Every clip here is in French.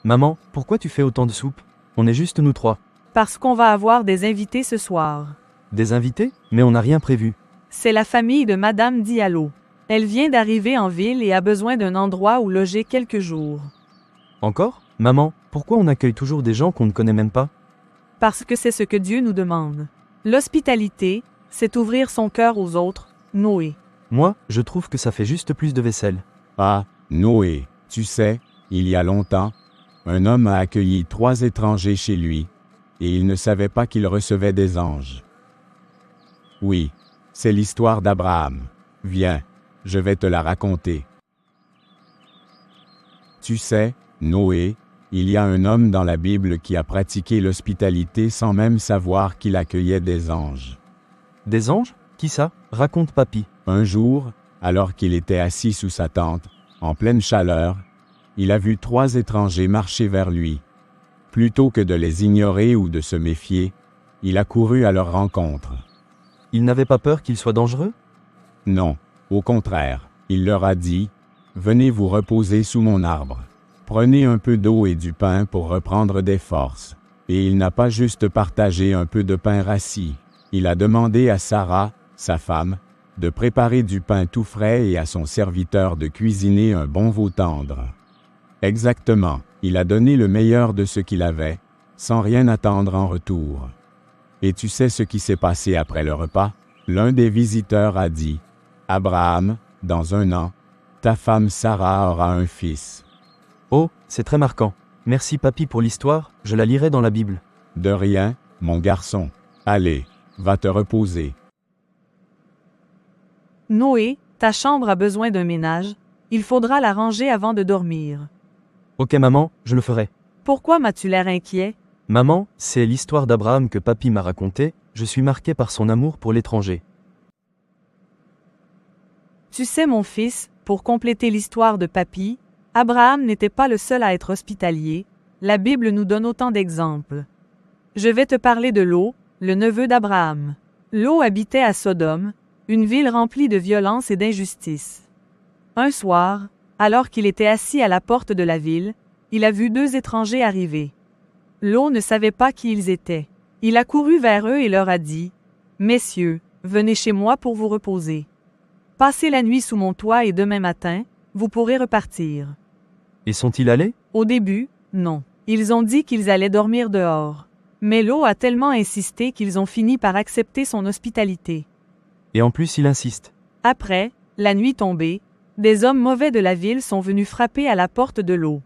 Maman, pourquoi tu fais autant de soupe? On est juste nous trois. Parce qu'on va avoir des invités ce soir. Des invités? Mais on n'a rien prévu. C'est la famille de Madame Diallo. Elle vient d'arriver en ville et a besoin d'un endroit où loger quelques jours. Encore? Maman, pourquoi on accueille toujours des gens qu'on ne connaît même pas? Parce que c'est ce que Dieu nous demande. L'hospitalité, c'est ouvrir son cœur aux autres, Noé. Moi, je trouve que ça fait juste plus de vaisselle. Ah, Noé, tu sais, il y a longtemps, un homme a accueilli 3 étrangers chez lui, et il ne savait pas qu'il recevait des anges. Oui, c'est l'histoire d'Abraham. Viens, je vais te la raconter. Tu sais, Noé, il y a un homme dans la Bible qui a pratiqué l'hospitalité sans même savoir qu'il accueillait des anges. Des anges? Qui ça? Raconte papy. Un jour, alors qu'il était assis sous sa tente, en pleine chaleur, il a vu 3 étrangers marcher vers lui. Plutôt que de les ignorer ou de se méfier, il a couru à leur rencontre. Il n'avait pas peur qu'ils soient dangereux? Non, au contraire, il leur a dit, « Venez vous reposer sous mon arbre. Prenez un peu d'eau et du pain pour reprendre des forces. » Et il n'a pas juste partagé un peu de pain rassis. Il a demandé à Sarah, sa femme, de préparer du pain tout frais et à son serviteur de cuisiner un bon veau tendre. Exactement, il a donné le meilleur de ce qu'il avait, sans rien attendre en retour. Et tu sais ce qui s'est passé après le repas? L'un des visiteurs a dit, « Abraham, dans 1 an, ta femme Sarah aura un fils. » Oh, c'est très marquant. Merci papy pour l'histoire, je la lirai dans la Bible. De rien, mon garçon. Allez, va te reposer. Noé, ta chambre a besoin d'un ménage. Il faudra la ranger avant de dormir. Ok maman, je le ferai. Pourquoi m'as-tu l'air inquiet? Maman, c'est l'histoire d'Abraham que papy m'a racontée, je suis marqué par son amour pour l'étranger. Tu sais mon fils, pour compléter l'histoire de papy, Abraham n'était pas le seul à être hospitalier, la Bible nous donne autant d'exemples. Je vais te parler de Lot, le neveu d'Abraham. Lot habitait à Sodome, une ville remplie de violence et d'injustice. Un soir, alors qu'il était assis à la porte de la ville, il a vu 2 étrangers arriver. Lot ne savait pas qui ils étaient. Il a couru vers eux et leur a dit, « Messieurs, venez chez moi pour vous reposer. Passez la nuit sous mon toit et demain matin, vous pourrez repartir. » Et sont-ils allés? Au début, non. Ils ont dit qu'ils allaient dormir dehors. Mais Lot a tellement insisté qu'ils ont fini par accepter son hospitalité. Et en plus il insiste. Après, la nuit tombée, des hommes mauvais de la ville sont venus frapper à la porte de Lot.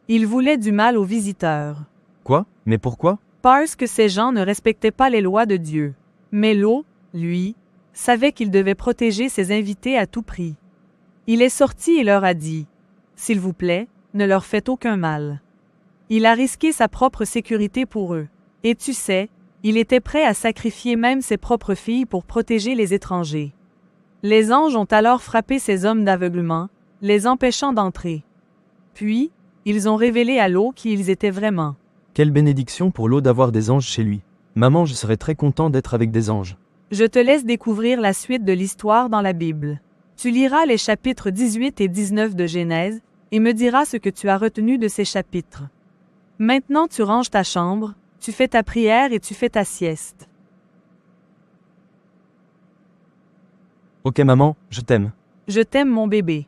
Ils voulaient du mal aux visiteurs. Quoi? Mais pourquoi? Parce que ces gens ne respectaient pas les lois de Dieu. Mais Lot, lui, savait qu'il devait protéger ses invités à tout prix. Il est sorti et leur a dit, « S'il vous plaît, ne leur faites aucun mal. » Il a risqué sa propre sécurité pour eux. Et tu sais, il était prêt à sacrifier même ses propres filles pour protéger les étrangers. Les anges ont alors frappé ces hommes d'aveuglement, les empêchant d'entrer. Puis, ils ont révélé à Lot qui ils étaient vraiment. Quelle bénédiction pour Lot d'avoir des anges chez lui. Maman, je serais très content d'être avec des anges. Je te laisse découvrir la suite de l'histoire dans la Bible. Tu liras les chapitres 18 et 19 de Genèse, et me diras ce que tu as retenu de ces chapitres. Maintenant tu ranges ta chambre, tu fais ta prière et tu fais ta sieste. Ok maman, je t'aime. Je t'aime mon bébé.